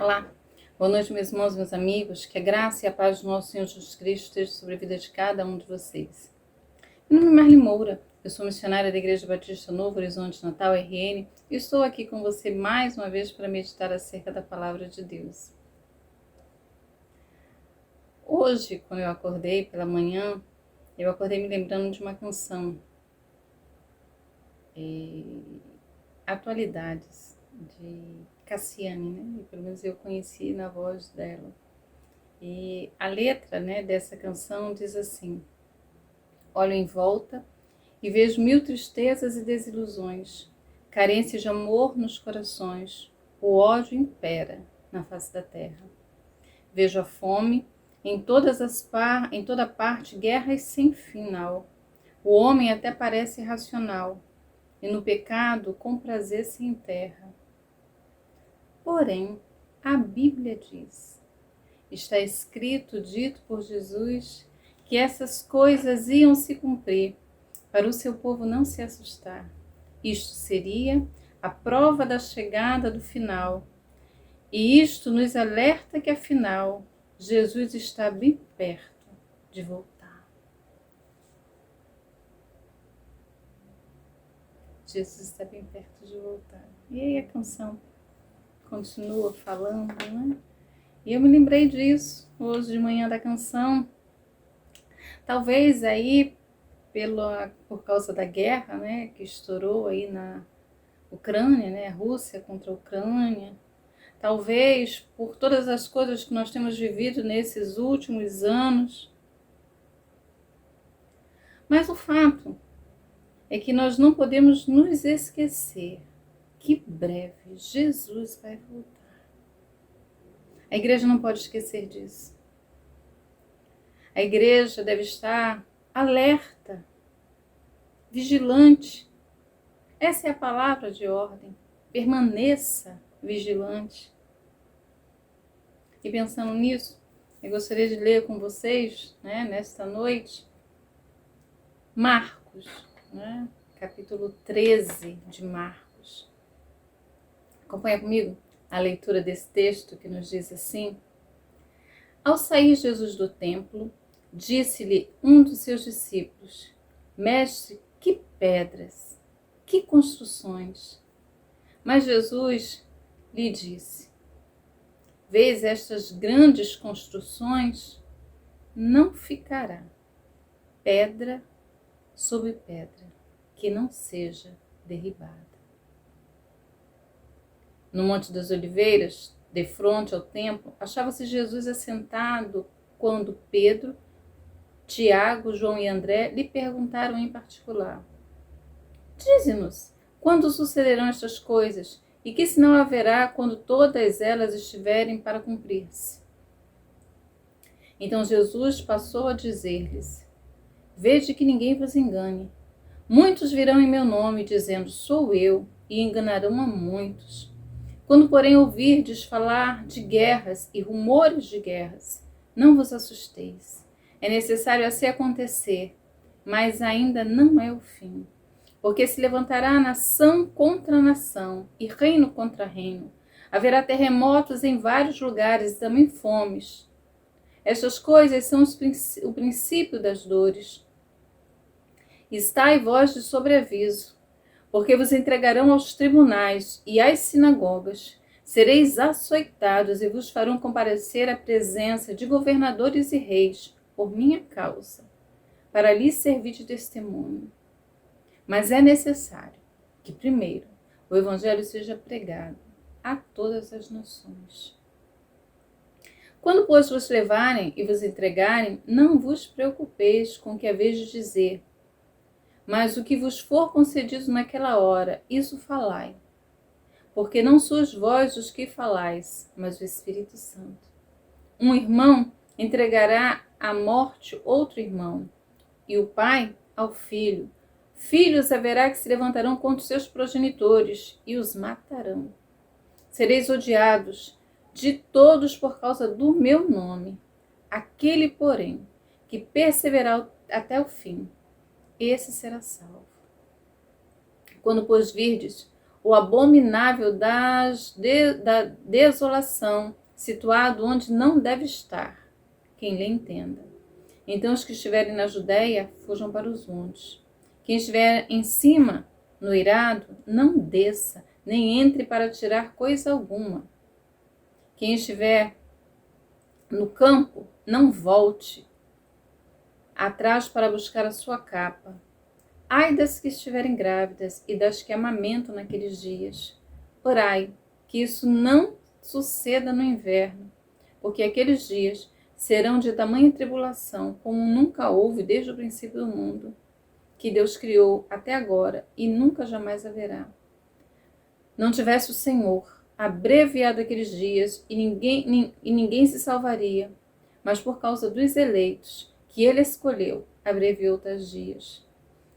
Olá, boa noite, meus irmãos, meus amigos. Que a graça e a paz do nosso Senhor Jesus Cristo esteja sobre a vida de cada um de vocês. Meu nome é Marli Moura, eu sou missionária da Igreja Batista Novo Horizonte Natal, RN, e estou aqui com você mais uma vez para meditar acerca da Palavra de Deus. Hoje, quando eu acordei pela manhã, eu acordei me lembrando de uma canção, Atualidades, de Cassiane, né? Pelo menos eu conheci na voz dela. E a letra, né, dessa canção diz assim: olho em volta e vejo mil tristezas e desilusões, carência de amor nos corações, o ódio impera na face da terra. Vejo a fome em toda parte, guerras sem final. O homem até parece irracional, e no pecado com prazer se enterra. Porém, a Bíblia diz: está escrito, dito por Jesus, que essas coisas iam se cumprir, para o seu povo não se assustar. Isto seria a prova da chegada do final. E isto nos alerta que, afinal, Jesus está bem perto de voltar. Jesus está bem perto de voltar. E aí a canção continua falando, né? E eu me lembrei disso hoje de manhã da canção. Talvez aí por causa da guerra, né, que estourou aí na Ucrânia, né, a Rússia contra a Ucrânia. Talvez por todas as coisas que nós temos vivido nesses últimos anos. Mas o fato é que nós não podemos nos esquecer que breve Jesus vai voltar. A igreja não pode esquecer disso. A igreja deve estar alerta, vigilante. Essa é a palavra de ordem. Permaneça vigilante. E pensando nisso, eu gostaria de ler com vocês, né, nesta noite, Marcos, né, capítulo 13 de Marcos. Acompanha comigo a leitura desse texto que nos diz assim: ao sair Jesus do templo, disse-lhe um dos seus discípulos: mestre, que pedras, que construções! Mas Jesus lhe disse: vês estas grandes construções? Não ficará pedra sobre pedra que não seja derribada. No Monte das Oliveiras, defronte ao templo, achava-se Jesus assentado quando Pedro, Tiago, João e André lhe perguntaram em particular: dize-nos, quando sucederão estas coisas? E que sinal haverá quando todas elas estiverem para cumprir-se? Então Jesus passou a dizer-lhes: vede que ninguém vos engane. Muitos virão em meu nome, dizendo: sou eu, e enganarão a muitos. Quando, porém, ouvirdes falar de guerras e rumores de guerras, não vos assusteis. É necessário assim acontecer, mas ainda não é o fim. Porque se levantará nação contra nação e reino contra reino. Haverá terremotos em vários lugares e também fomes. Estas coisas são o princípio das dores. Estai vós de sobreaviso, porque vos entregarão aos tribunais e às sinagogas. Sereis açoitados e vos farão comparecer à presença de governadores e reis, por minha causa, para lhes servir de testemunho. Mas é necessário que, primeiro, o evangelho seja pregado a todas as nações. Quando, pois, vos levarem e vos entregarem, não vos preocupeis com o que haveis de dizer, mas o que vos for concedido naquela hora, isso falai. Porque não sois vós os que falais, mas o Espírito Santo. Um irmão entregará à morte outro irmão, e o pai ao filho. Filhos haverá que se levantarão contra os seus progenitores e os matarão. Sereis odiados de todos por causa do meu nome. Aquele, porém, que perseverar até o fim, esse será salvo. Quando, pois, virdes o abominável da desolação, situado onde não deve estar. Quem lhe entenda. Então os que estiverem na Judéia, fujam para os montes. Quem estiver em cima, no eirado, não desça, nem entre para tirar coisa alguma. Quem estiver no campo, não volte atrás para buscar a sua capa. Ai das que estiverem grávidas e das que amamentam naqueles dias. Orai, que isso não suceda no inverno, porque aqueles dias serão de tamanha tribulação, como nunca houve desde o princípio do mundo, que Deus criou até agora e nunca jamais haverá. Não tivesse o Senhor abreviado aqueles dias e ninguém se salvaria, mas por causa dos eleitos, que ele escolheu, abreviou tais dias.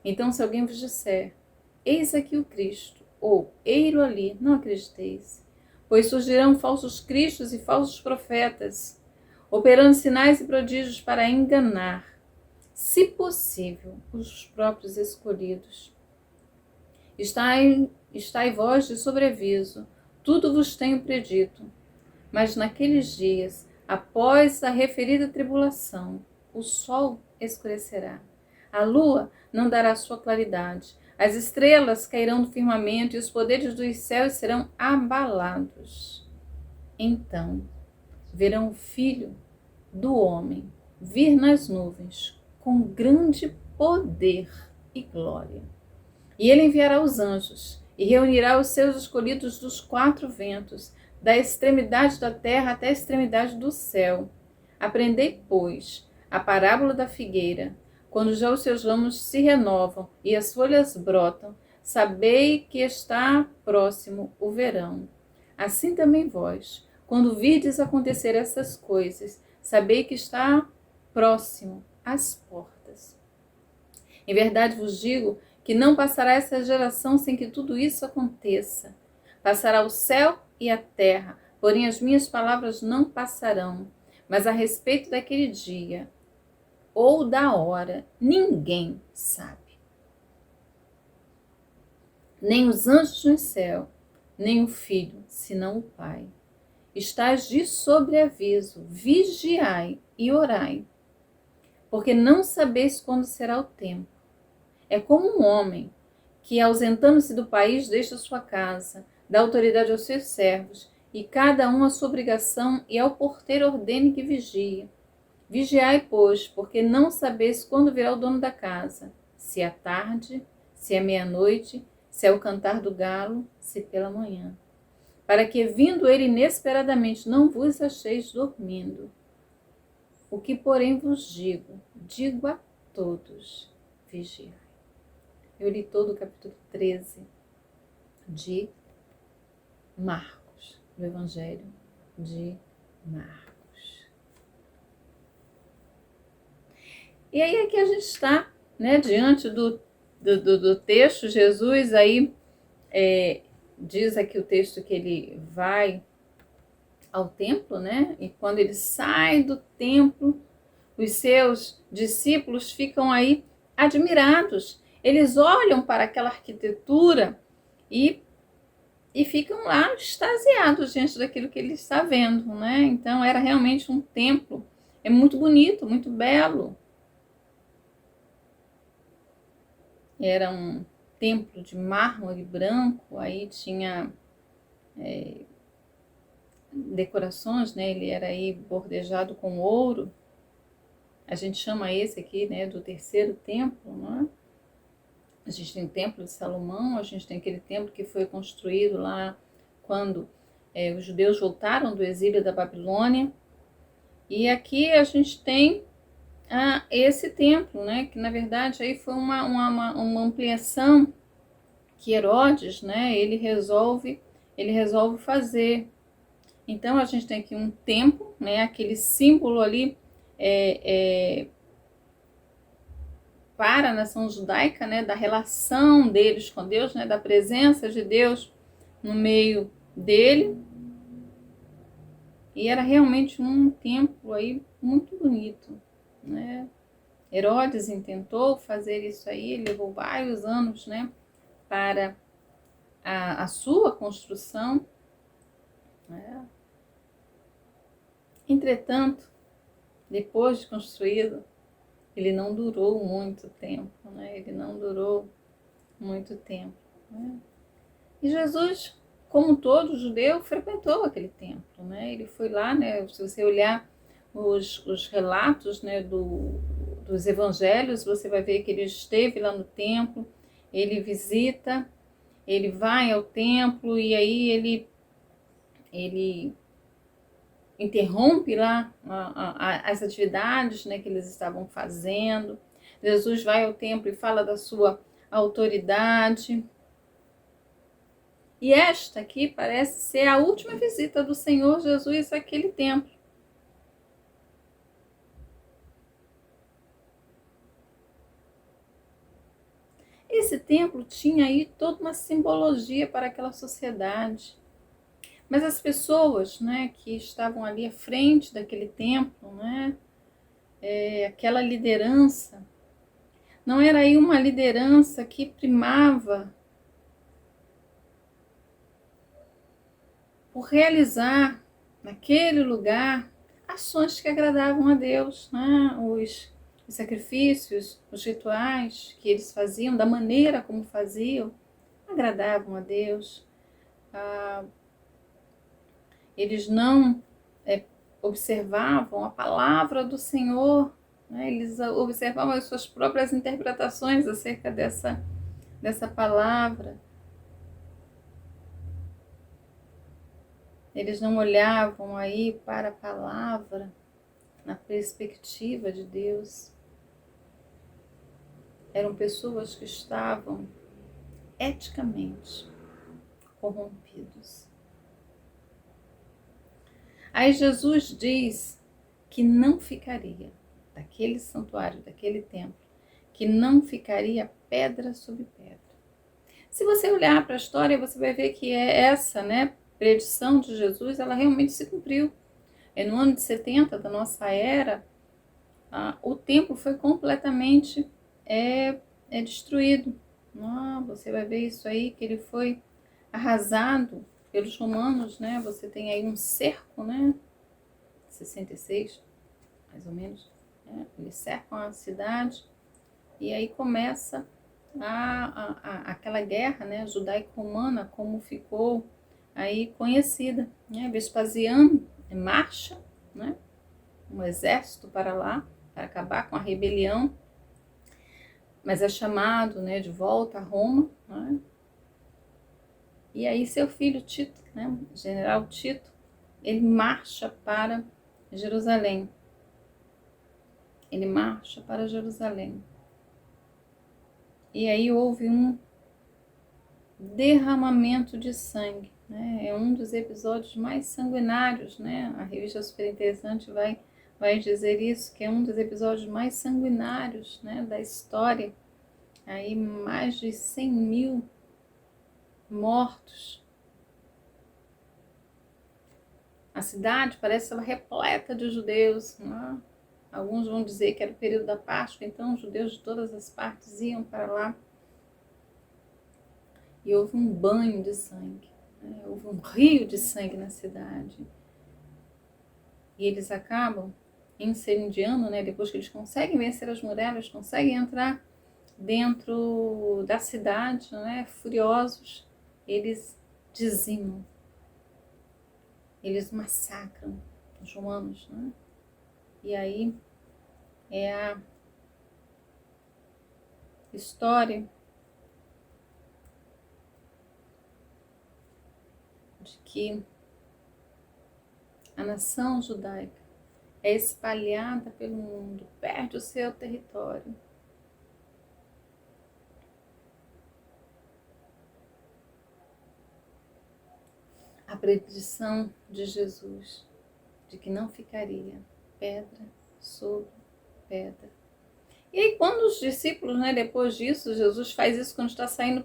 Então, se alguém vos disser, eis aqui o Cristo, ou eiro ali, não acrediteis, pois surgirão falsos cristos e falsos profetas, operando sinais e prodígios para enganar, se possível, os próprios escolhidos. Estai vós de sobreaviso, tudo vos tenho predito. Mas naqueles dias, após a referida tribulação, o sol escurecerá, a lua não dará sua claridade, as estrelas cairão do firmamento e os poderes dos céus serão abalados. Então verão o Filho do Homem vir nas nuvens com grande poder e glória. E ele enviará os anjos e reunirá os seus escolhidos dos quatro ventos, da extremidade da terra até a extremidade do céu. Aprendei, pois, a parábola da figueira. Quando já os seus ramos se renovam e as folhas brotam, sabei que está próximo o verão. Assim também vós, quando virdes acontecer essas coisas, sabei que está próximo às portas. Em verdade vos digo que não passará essa geração sem que tudo isso aconteça. Passará o céu e a terra, porém as minhas palavras não passarão. Mas a respeito daquele dia ou da hora, ninguém sabe. Nem os anjos no céu, nem o Filho, senão o Pai. Estais de sobreaviso, vigiai e orai, porque não sabeis quando será o tempo. É como um homem que, ausentando-se do país, deixa sua casa, dá autoridade aos seus servos, e cada um a sua obrigação, e ao porteiro ordene que vigie. Vigiai, pois, porque não sabeis quando virá o dono da casa, se à tarde, se à meia-noite, se ao cantar do galo, se pela manhã. Para que, vindo ele inesperadamente, não vos acheis dormindo. O que, porém, vos digo a todos, vigiai. Eu li todo o capítulo 13 de Marcos, do Evangelho de Marcos. E aí aqui a gente está, né, diante do texto. Jesus aí diz aqui o texto que ele vai ao templo, né? E quando ele sai do templo, os seus discípulos ficam aí admirados. Eles olham para aquela arquitetura e ficam lá extasiados diante daquilo que ele está vendo, né? Então era realmente um templo, é muito bonito, muito belo. Era um templo de mármore branco, aí tinha decorações, né? Ele era aí bordejado com ouro. A gente chama esse aqui, né, do terceiro templo, né? A gente tem o templo de Salomão, a gente tem aquele templo que foi construído lá quando os judeus voltaram do exílio da Babilônia. E aqui a gente tem esse templo, né, que na verdade aí foi uma ampliação que Herodes, né, ele resolve fazer. Então a gente tem aqui um templo, né, aquele símbolo ali para a nação judaica, né, da relação deles com Deus, né, da presença de Deus no meio dele. E era realmente um templo aí muito bonito, né? Herodes intentou fazer isso aí, levou vários anos, né, para a sua construção. Né? Entretanto, depois de construído, ele não durou muito tempo, né? Ele não durou muito tempo. Né? E Jesus, como todo judeu, frequentou aquele templo, né? Ele foi lá, né? Se você olhar os relatos, né, dos evangelhos, você vai ver que ele esteve lá no templo, ele visita, ele vai ao templo e aí ele interrompe lá as atividades, né, que eles estavam fazendo. Jesus vai ao templo e fala da sua autoridade. E esta aqui parece ser a última visita do Senhor Jesus àquele templo. Esse templo tinha aí toda uma simbologia para aquela sociedade. Mas as pessoas, né, que estavam ali à frente daquele templo, né, aquela liderança, não era aí uma liderança que primava por realizar naquele lugar ações que agradavam a Deus, né? Os sacrifícios, os rituais que eles faziam, da maneira como faziam, agradavam a Deus. Eles não observavam a palavra do Senhor, né? Eles observavam as suas próprias interpretações acerca dessa palavra. Eles não olhavam aí para a palavra na perspectiva de Deus. Eram pessoas que estavam eticamente corrompidos. Aí Jesus diz que não ficaria daquele santuário, daquele templo, que não ficaria pedra sobre pedra. Se você olhar para a história, você vai ver que essa, né, predição de Jesus, ela realmente se cumpriu. No ano de 70 da nossa era, o templo foi completamente destruído. Você vai ver isso aí, que ele foi arrasado pelos romanos, né? Você tem aí um cerco, né? 66, mais ou menos. Né? Eles cercam a cidade e aí começa aquela guerra, né, judaico-romana, como ficou aí conhecida, né? Vespasiano marcha, né, um exército para lá, para acabar com a rebelião, mas é chamado, né, de volta a Roma, né? E aí seu filho Tito, né, general Tito, ele marcha para Jerusalém. Ele marcha para Jerusalém. E aí houve um derramamento de sangue, né? É um dos episódios mais sanguinários, né? A revista Super Interessante vai dizer isso, que é um dos episódios mais sanguinários, né, da história. Aí mais de 100.000 mortos. A cidade parece ser repleta de judeus, né? Alguns vão dizer que era o período da Páscoa, então os judeus de todas as partes iam para lá. E houve um banho de sangue, né? Houve um rio de sangue na cidade. E eles acabam incendiando, né? Depois que eles conseguem vencer as muralhas, conseguem entrar dentro da cidade, né? Furiosos, eles dizimam, eles massacram os romanos, né? E aí é a história de que a nação judaica é espalhada pelo mundo, perde o seu território. A predição de Jesus de que não ficaria pedra sobre pedra. E aí quando os discípulos, né, depois disso, Jesus faz isso quando está saindo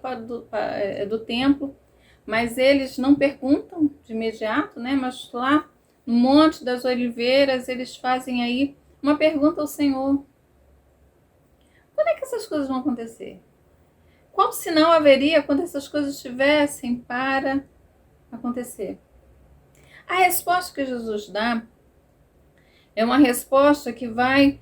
do templo, mas eles não perguntam de imediato, né, mas lá no Monte das Oliveiras eles fazem aí uma pergunta ao Senhor. Quando é que essas coisas vão acontecer? qual sinal haveria quando essas coisas estivessem para acontecer? A resposta que Jesus dá é uma resposta que vai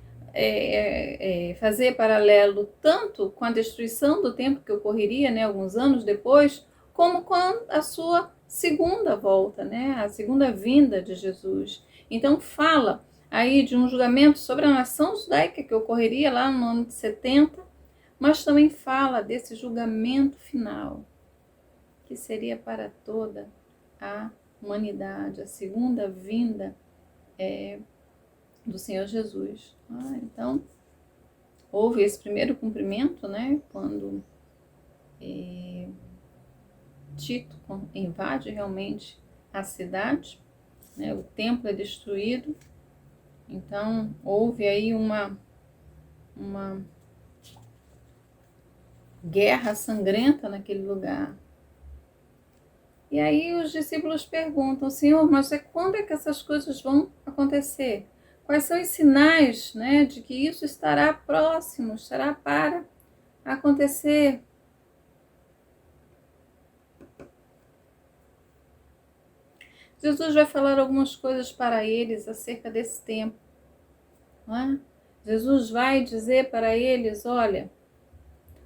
fazer paralelo tanto com a destruição do templo que ocorreria, né, alguns anos depois, como com a sua segunda volta, né, a segunda vinda de Jesus. Então fala aí de um julgamento sobre a nação judaica que ocorreria lá no ano de 70, mas também fala desse julgamento final, que seria para toda a humanidade, a segunda vinda do Senhor Jesus. Então, houve esse primeiro cumprimento, né, quando Tito invade realmente a cidade, né, o templo é destruído, então houve aí uma guerra sangrenta naquele lugar. E aí os discípulos perguntam: Senhor, mas quando é que essas coisas vão acontecer? Quais são os sinais, né, de que isso estará próximo, estará para acontecer? Jesus vai falar algumas coisas para eles acerca desse tempo. Não é? Jesus vai dizer para eles: olha,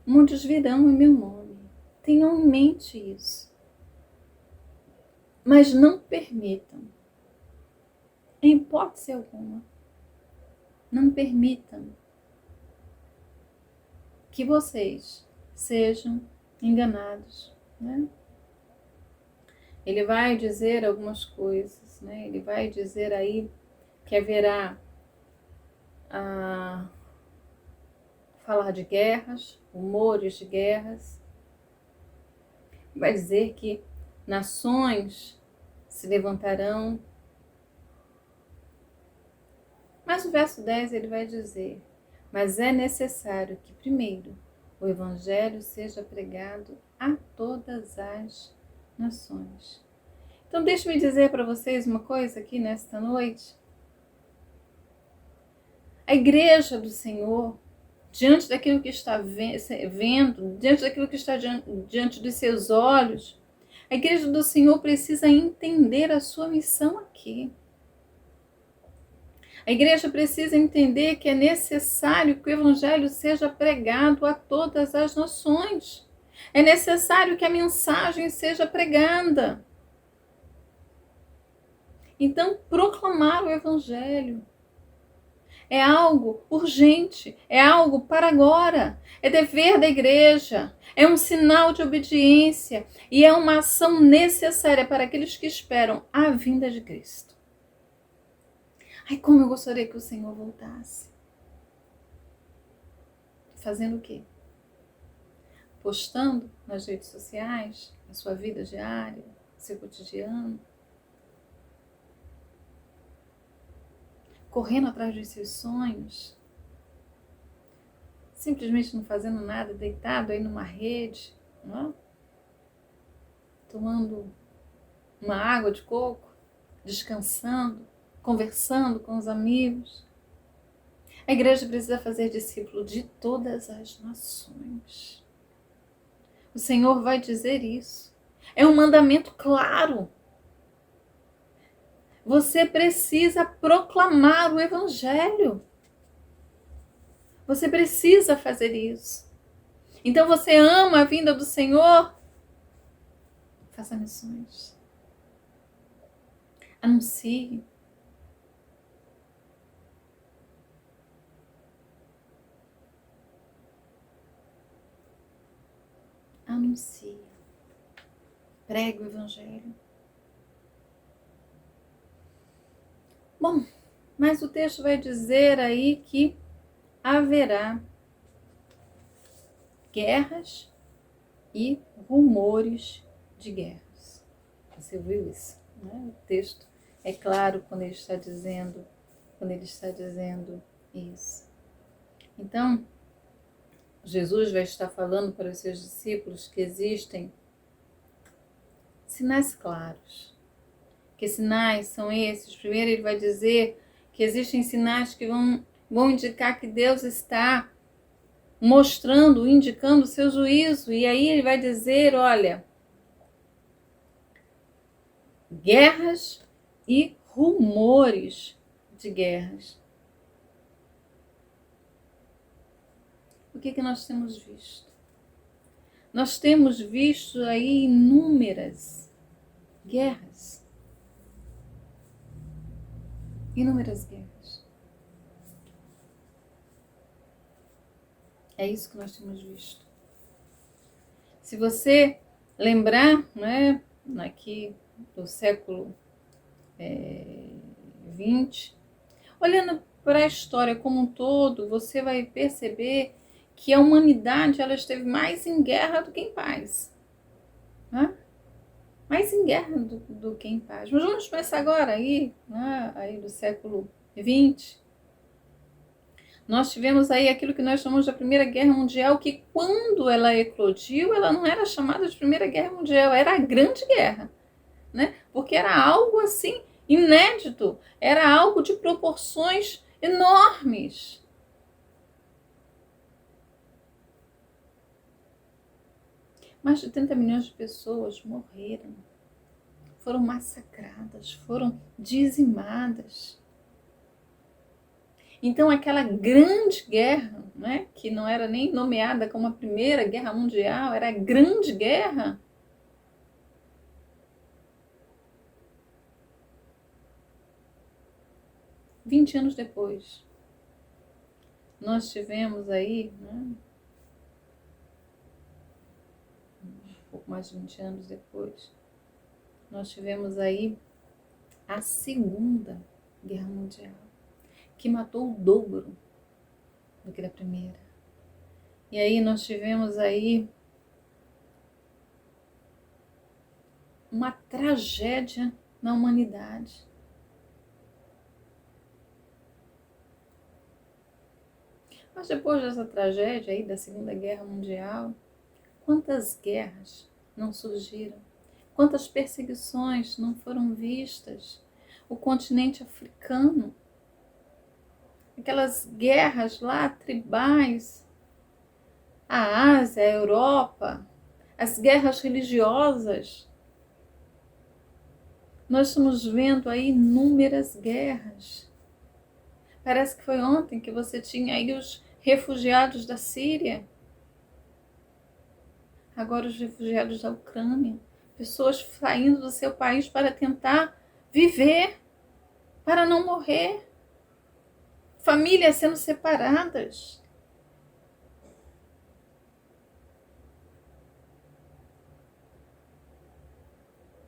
muitos virão em meu nome. Tenham em mente isso. Mas não permitam, em hipótese alguma, não permitam que vocês sejam enganados, né? Ele vai dizer algumas coisas, né? Ele vai dizer aí que haverá falar de guerras, rumores de guerras. Vai dizer que nações se levantarão. Mas no verso 10 ele vai dizer: mas é necessário que primeiro o evangelho seja pregado a todas as nações. Então deixe-me dizer para vocês uma coisa aqui nesta noite. A igreja do Senhor, diante daquilo que está vendo, diante daquilo que está diante dos seus olhos, a igreja do Senhor precisa entender a sua missão aqui. A igreja precisa entender que é necessário que o evangelho seja pregado a todas as nações. É necessário que a mensagem seja pregada. Então, proclamar o evangelho é algo urgente, é algo para agora, é dever da igreja, é um sinal de obediência e é uma ação necessária para aqueles que esperam a vinda de Cristo. Ai, como eu gostaria que o Senhor voltasse. Fazendo o quê? Postando nas redes sociais, a sua vida diária, seu cotidiano. Correndo atrás dos seus sonhos. Simplesmente não fazendo nada, deitado aí numa rede, não é? Tomando uma água de coco, descansando, conversando com os amigos. A igreja precisa fazer discípulo de todas as nações. O Senhor vai dizer isso. É um mandamento claro. Você precisa proclamar o evangelho. Você precisa fazer isso. Então você ama a vinda do Senhor? Faça missões. Anuncie. Anuncie. Pregue o evangelho. Bom, mas o texto vai dizer aí que haverá guerras e rumores de guerras. Você ouviu isso, né? O texto é claro quando ele está dizendo isso. Então, Jesus vai estar falando para os seus discípulos que existem sinais claros. Que sinais são esses? Primeiro ele vai dizer que existem sinais que vão indicar que Deus está mostrando, indicando o seu juízo. E aí ele vai dizer, olha, guerras e rumores de guerras. O que nós temos visto? Nós temos visto aí inúmeras guerras. Inúmeras guerras. É isso que nós temos visto. Se você lembrar, né, aqui do século XX, olhando para a história como um todo, você vai perceber que a humanidade ela esteve mais em guerra do que em paz. Né? Mais em guerra do que em paz. Mas vamos pensar agora aí, né, aí do século XX. Nós tivemos aí aquilo que nós chamamos da Primeira Guerra Mundial, que quando ela eclodiu, ela não era chamada de Primeira Guerra Mundial, era a Grande Guerra, né? Porque era algo assim inédito, era algo de proporções enormes. Mais de 30 milhões de pessoas morreram, foram massacradas, foram dizimadas. Então aquela grande guerra, né, que não era nem nomeada como a Primeira Guerra Mundial, era a Grande Guerra. Vinte anos depois, nós tivemos aí, né, um pouco mais de 20 anos depois, nós tivemos aí a Segunda Guerra Mundial, que matou o dobro do que da Primeira. E aí nós tivemos aí uma tragédia na humanidade. Mas depois dessa tragédia aí da Segunda Guerra Mundial, quantas guerras não surgiram? Quantas perseguições não foram vistas? O continente africano, aquelas guerras lá tribais, a Ásia, a Europa, as guerras religiosas. Nós estamos vendo aí inúmeras guerras. Parece que foi ontem que você tinha aí os refugiados da Síria. Agora os refugiados da Ucrânia. Pessoas saindo do seu país para tentar viver, para não morrer. Famílias sendo separadas.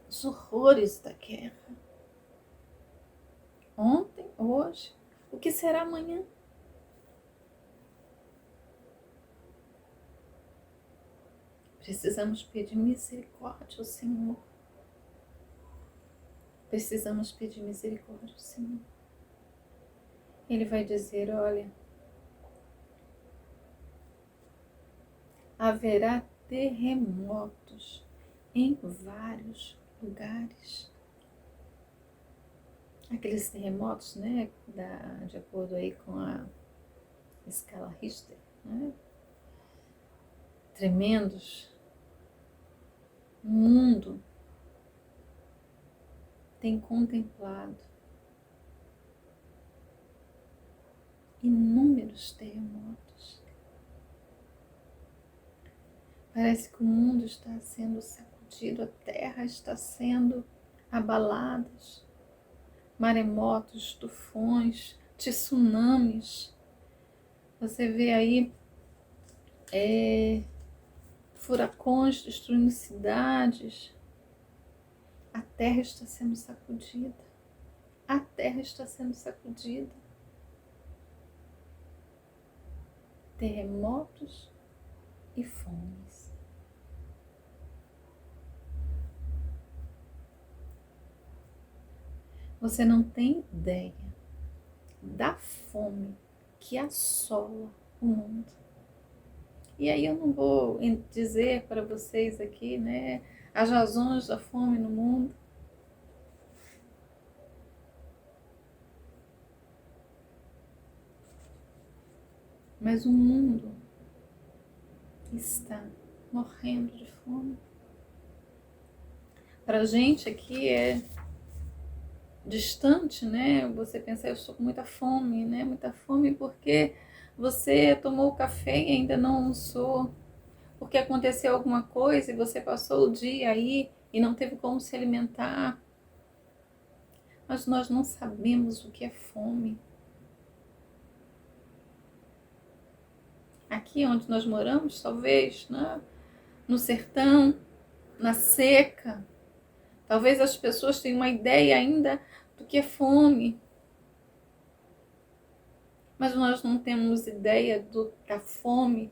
Os horrores da guerra. Ontem, hoje, o que será amanhã? Precisamos pedir misericórdia ao Senhor. Precisamos pedir misericórdia ao Senhor. Ele vai dizer, olha, haverá terremotos em vários lugares. Aqueles terremotos, né, de acordo aí com a escala Richter, né, tremendos. O mundo tem contemplado inúmeros terremotos. Parece que o mundo está sendo sacudido, a terra está sendo abalada. Maremotos, tufões, tsunamis. Você vê aí furacões destruindo cidades. A terra está sendo sacudida. A terra está sendo sacudida. Terremotos e fomes. Você não tem ideia da fome que assola o mundo. E aí eu não vou dizer para vocês aqui, né, as razões da fome no mundo. Mas o mundo está morrendo de fome. Para a gente aqui é distante, né? Você pensa, eu estou com muita fome, né? Muita fome porque você tomou o café e ainda não almoçou, porque aconteceu alguma coisa e você passou o dia aí e não teve como se alimentar. Mas nós não sabemos o que é fome. Aqui onde nós moramos, talvez, né? No sertão, na seca, talvez as pessoas tenham uma ideia ainda do que é fome. Mas nós não temos ideia da fome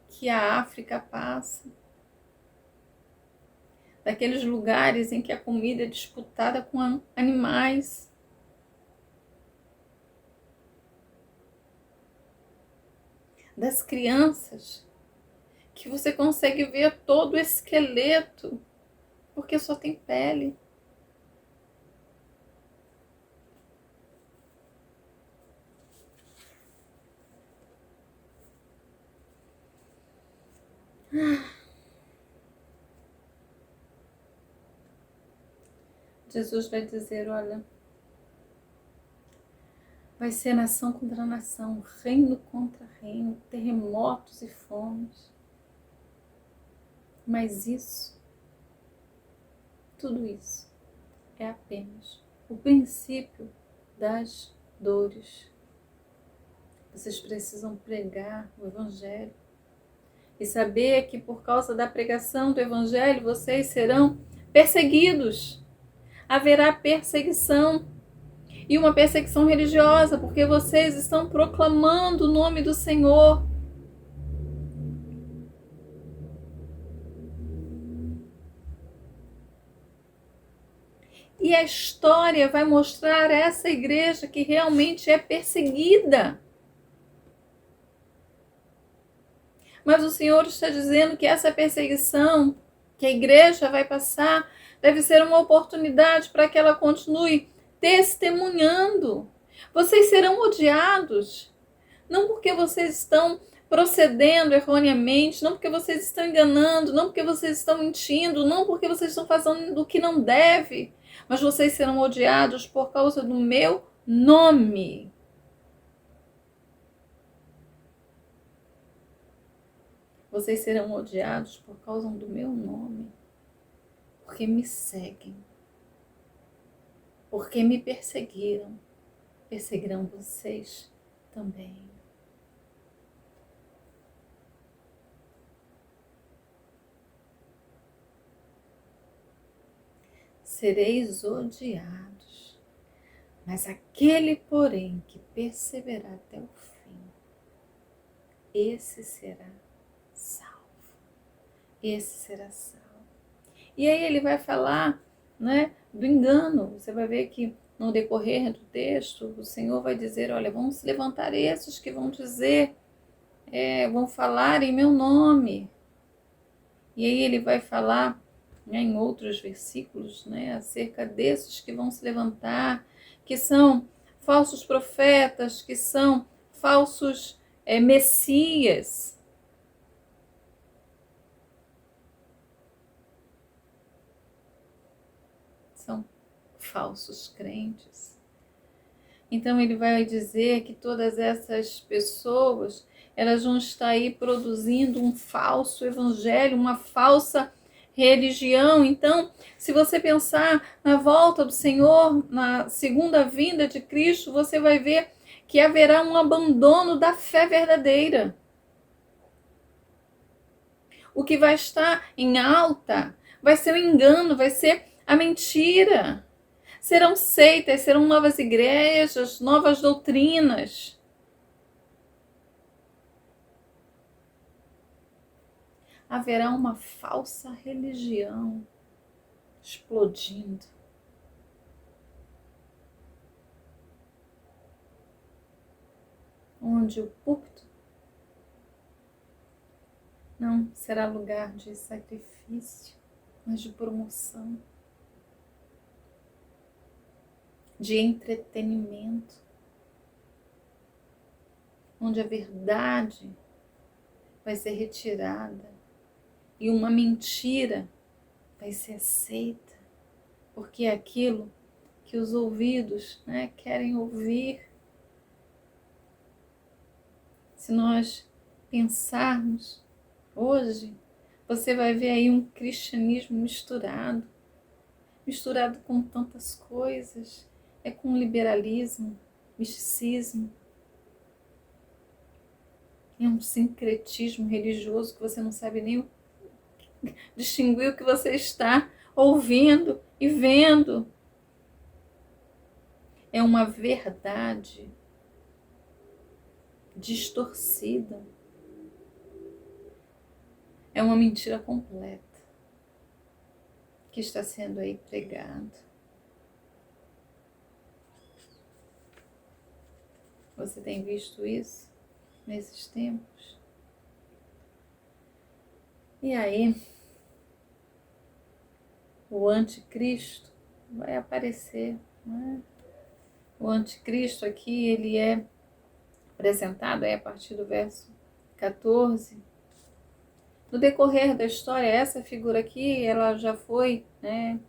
que a África passa. Daqueles lugares em que a comida é disputada com animais. Das crianças, que você consegue ver todo o esqueleto, porque só tem pele. Jesus vai dizer, olha, vai ser nação contra nação, reino contra reino, terremotos e fomes. Mas isso, tudo isso, é apenas o princípio das dores. Vocês precisam pregar o Evangelho e saber que por causa da pregação do Evangelho vocês serão perseguidos. Haverá perseguição, e uma perseguição religiosa, porque vocês estão proclamando o nome do Senhor. E a história vai mostrar essa igreja que realmente é perseguida. Mas o Senhor está dizendo que essa perseguição que a igreja vai passar deve ser uma oportunidade para que ela continue testemunhando. Vocês serão odiados, não porque vocês estão procedendo erroneamente, não porque vocês estão enganando, não porque vocês estão mentindo, não porque vocês estão fazendo o que não deve, mas vocês serão odiados por causa do meu nome. Vocês serão odiados por causa do meu nome, porque me seguem, porque me perseguiram, perseguirão vocês também. Sereis odiados, mas aquele, porém, que perseverar até o fim, esse será salvo. Esse será salvo. E aí ele vai falar, né, do engano. Você vai ver que no decorrer do texto, o Senhor vai dizer, olha, vão se levantar esses que vão dizer, vão falar em meu nome. E aí ele vai falar, né, em outros versículos, né, acerca desses que vão se levantar, que são falsos profetas, que são falsos messias. São falsos crentes. Então ele vai dizer que todas essas pessoas, elas vão estar aí produzindo um falso evangelho, uma falsa religião. Então, se você pensar na volta do Senhor, na segunda vinda de Cristo, você vai ver que haverá um abandono da fé verdadeira. O que vai estar em alta vai ser o engano, vai ser a mentira. Serão seitas, serão novas igrejas, novas doutrinas. Haverá uma falsa religião explodindo. Onde o púlpito não será lugar de sacrifício, mas de promoção, de entretenimento, onde a verdade vai ser retirada e uma mentira vai ser aceita, porque é aquilo que os ouvidos, né, querem ouvir. Se nós pensarmos hoje, você vai ver aí um cristianismo misturado com tantas coisas, é com liberalismo, misticismo, é um sincretismo religioso que você não sabe nem distinguir o que você está ouvindo e vendo. É uma verdade distorcida. É uma mentira completa que está sendo aí pregada. Você tem visto isso nesses tempos? E aí, o anticristo vai aparecer, né? O anticristo aqui, ele é apresentado aí a partir do verso 14. No decorrer da história, essa figura aqui, ela já foi, né,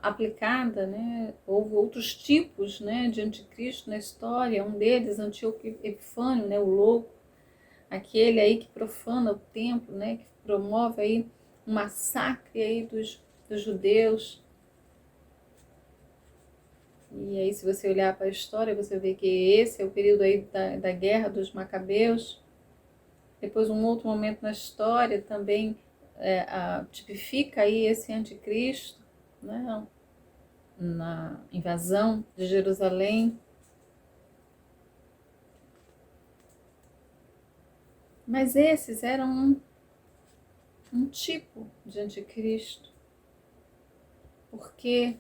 aplicada, né? Houve outros tipos, né, de anticristo na história. Um deles, Antíoco Epifânio, né, o louco, aquele aí que profana o templo, né, que promove aí um massacre aí dos judeus. E aí, se você olhar para a história, você vê que esse é o período aí da guerra dos Macabeus. Depois, um outro momento na história também tipifica aí esse anticristo, né, na invasão de Jerusalém. Mas esses eram um tipo de anticristo, porque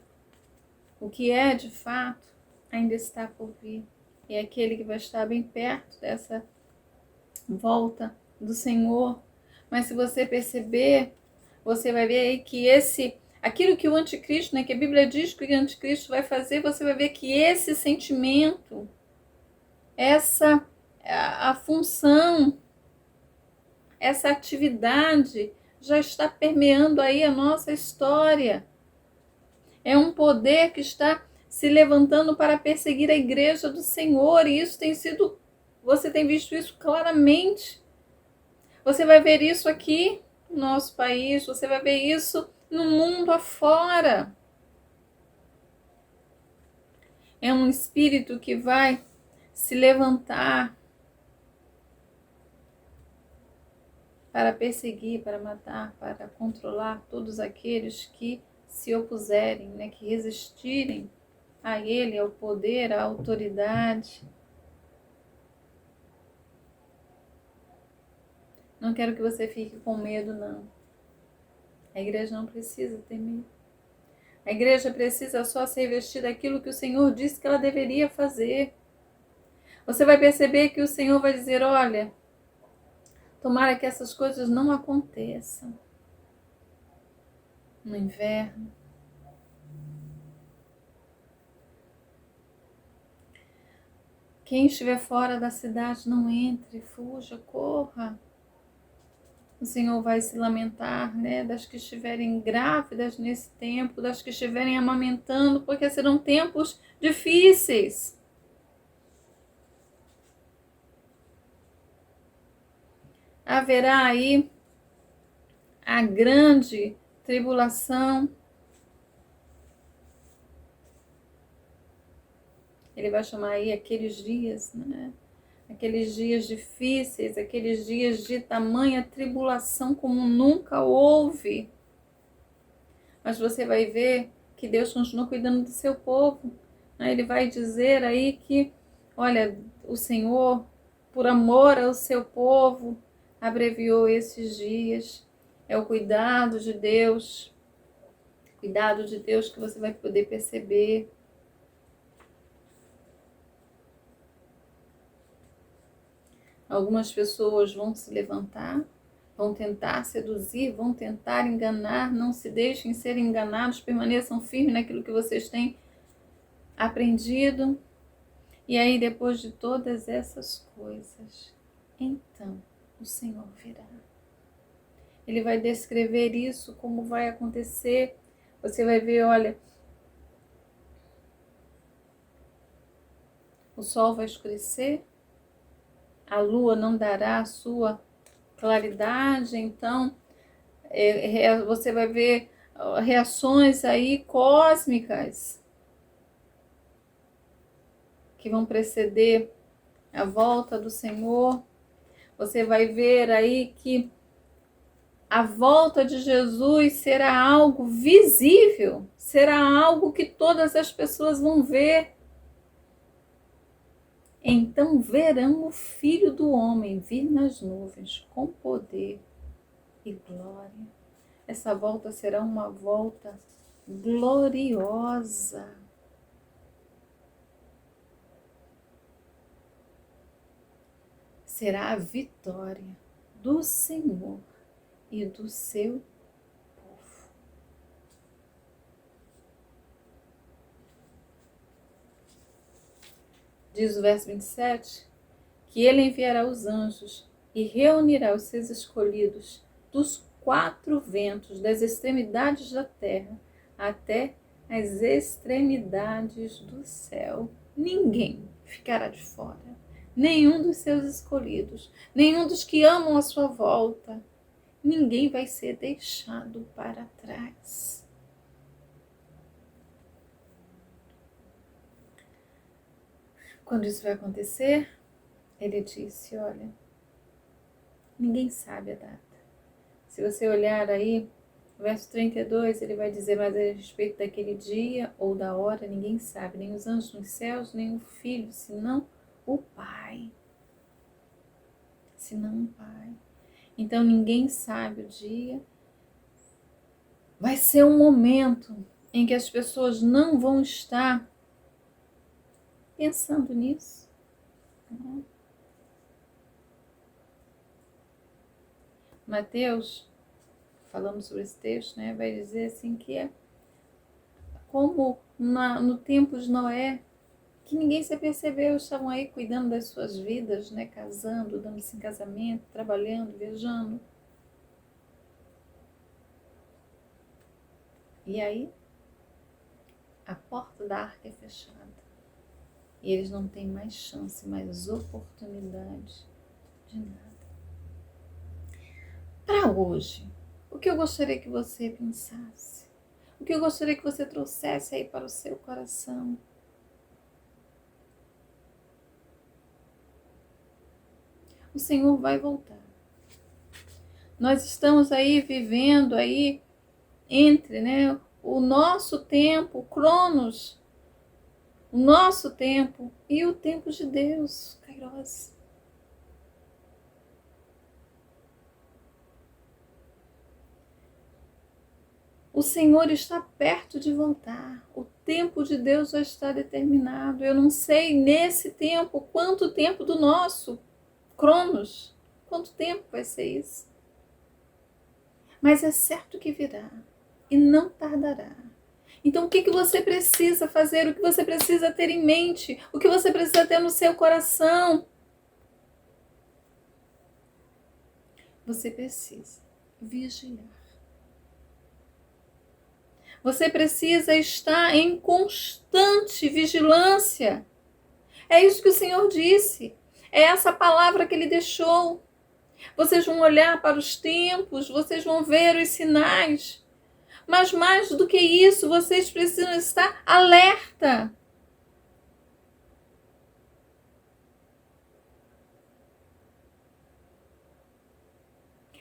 o que é de fato ainda está por vir. É aquele que vai estar bem perto dessa volta do Senhor. Mas se você perceber, você vai ver aí que aquilo que o anticristo, né, que a Bíblia diz que o anticristo vai fazer, você vai ver que esse sentimento, a função, essa atividade já está permeando aí a nossa história. É um poder que está se levantando para perseguir a igreja do Senhor, e isso tem sido, você tem visto isso claramente. Você vai ver isso aqui no nosso país, você vai ver isso no mundo afora. É um espírito que vai se levantar para perseguir, para matar, para controlar todos aqueles que se opuserem, né, que resistirem a ele, ao poder, à autoridade. Não quero que você fique com medo, não. A igreja não precisa ter medo. A igreja precisa só ser vestida daquilo que o Senhor disse que ela deveria fazer. Você vai perceber que o Senhor vai dizer, olha, tomara que essas coisas não aconteçam no inverno. Quem estiver fora da cidade, não entre, fuja, corra. O Senhor vai se lamentar, né, das que estiverem grávidas nesse tempo, das que estiverem amamentando, porque serão tempos difíceis. Haverá aí a grande tribulação. Ele vai chamar aí aqueles dias, né? Aqueles dias difíceis, aqueles dias de tamanha tribulação como nunca houve. Mas você vai ver que Deus continua cuidando do seu povo. Ele vai dizer aí que, olha, o Senhor, por amor ao seu povo, abreviou esses dias. É o cuidado de Deus que você vai poder perceber. Algumas pessoas vão se levantar, vão tentar seduzir, vão tentar enganar. Não se deixem ser enganados, permaneçam firmes naquilo que vocês têm aprendido. E aí, depois de todas essas coisas, então o Senhor virá. Ele vai descrever isso, como vai acontecer. Você vai ver, olha, o sol vai escurecer, a lua não dará a sua claridade, então você vai ver reações aí cósmicas que vão preceder a volta do Senhor. Você vai ver aí que a volta de Jesus será algo visível, será algo que todas as pessoas vão ver. Então verão o Filho do Homem vir nas nuvens com poder e glória. Essa volta será uma volta gloriosa. Será a vitória do Senhor e do seu povo. Diz o verso 27, que ele enviará os anjos e reunirá os seus escolhidos dos 4 ventos, das extremidades da terra até as extremidades do céu. Ninguém ficará de fora, nenhum dos seus escolhidos, nenhum dos que amam a sua volta. Ninguém vai ser deixado para trás. Quando isso vai acontecer, ele disse, olha, ninguém sabe a data. Se você olhar aí, o verso 32, ele vai dizer, mas a respeito daquele dia ou da hora, ninguém sabe, nem os anjos nos céus, nem o Filho, senão o Pai. Senão o Pai. Então ninguém sabe o dia. Vai ser um momento em que as pessoas não vão estar pensando nisso. Mateus, falando sobre esse texto, né, vai dizer assim que é como no tempo de Noé, que ninguém se apercebeu, estavam aí cuidando das suas vidas, né, casando, dando-se em casamento, trabalhando, viajando. E aí, a porta da arca é fechada. E eles não têm mais chance, mais oportunidade de nada. Para hoje, o que eu gostaria que você pensasse? O que eu gostaria que você trouxesse aí para o seu coração? O Senhor vai voltar. Nós estamos aí vivendo aí entre, né, o nosso tempo, o Cronos, o nosso tempo e o tempo de Deus, Kairos. O Senhor está perto de voltar. O tempo de Deus já está determinado. Eu não sei nesse tempo quanto tempo do nosso Cronos, quanto tempo vai ser isso. Mas é certo que virá e não tardará. Então o que você precisa fazer? O que você precisa ter em mente? O que você precisa ter no seu coração? Você precisa vigiar. Você precisa estar em constante vigilância. É isso que o Senhor disse. É essa palavra que Ele deixou. Vocês vão olhar para os tempos, vocês vão ver os sinais. Mas mais do que isso, vocês precisam estar alerta.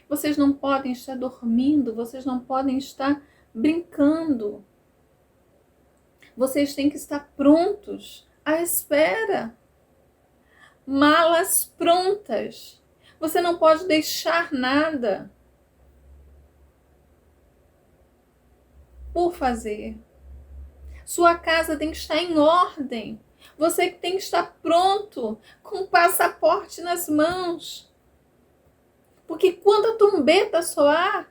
Vocês não podem estar dormindo, vocês não podem estar brincando. Vocês têm que estar prontos, à espera. Malas prontas. Você não pode deixar nada por fazer. Sua casa tem que estar em ordem. Você tem que estar pronto, com o passaporte nas mãos. Porque quando a trombeta soar,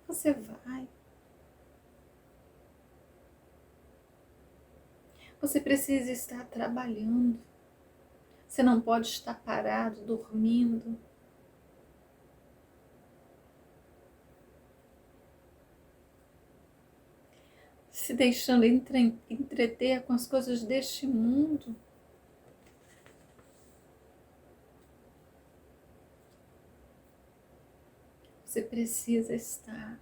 você vai. Você precisa estar trabalhando. Você não pode estar parado, dormindo. Se deixando entreter com as coisas deste mundo. Você precisa estar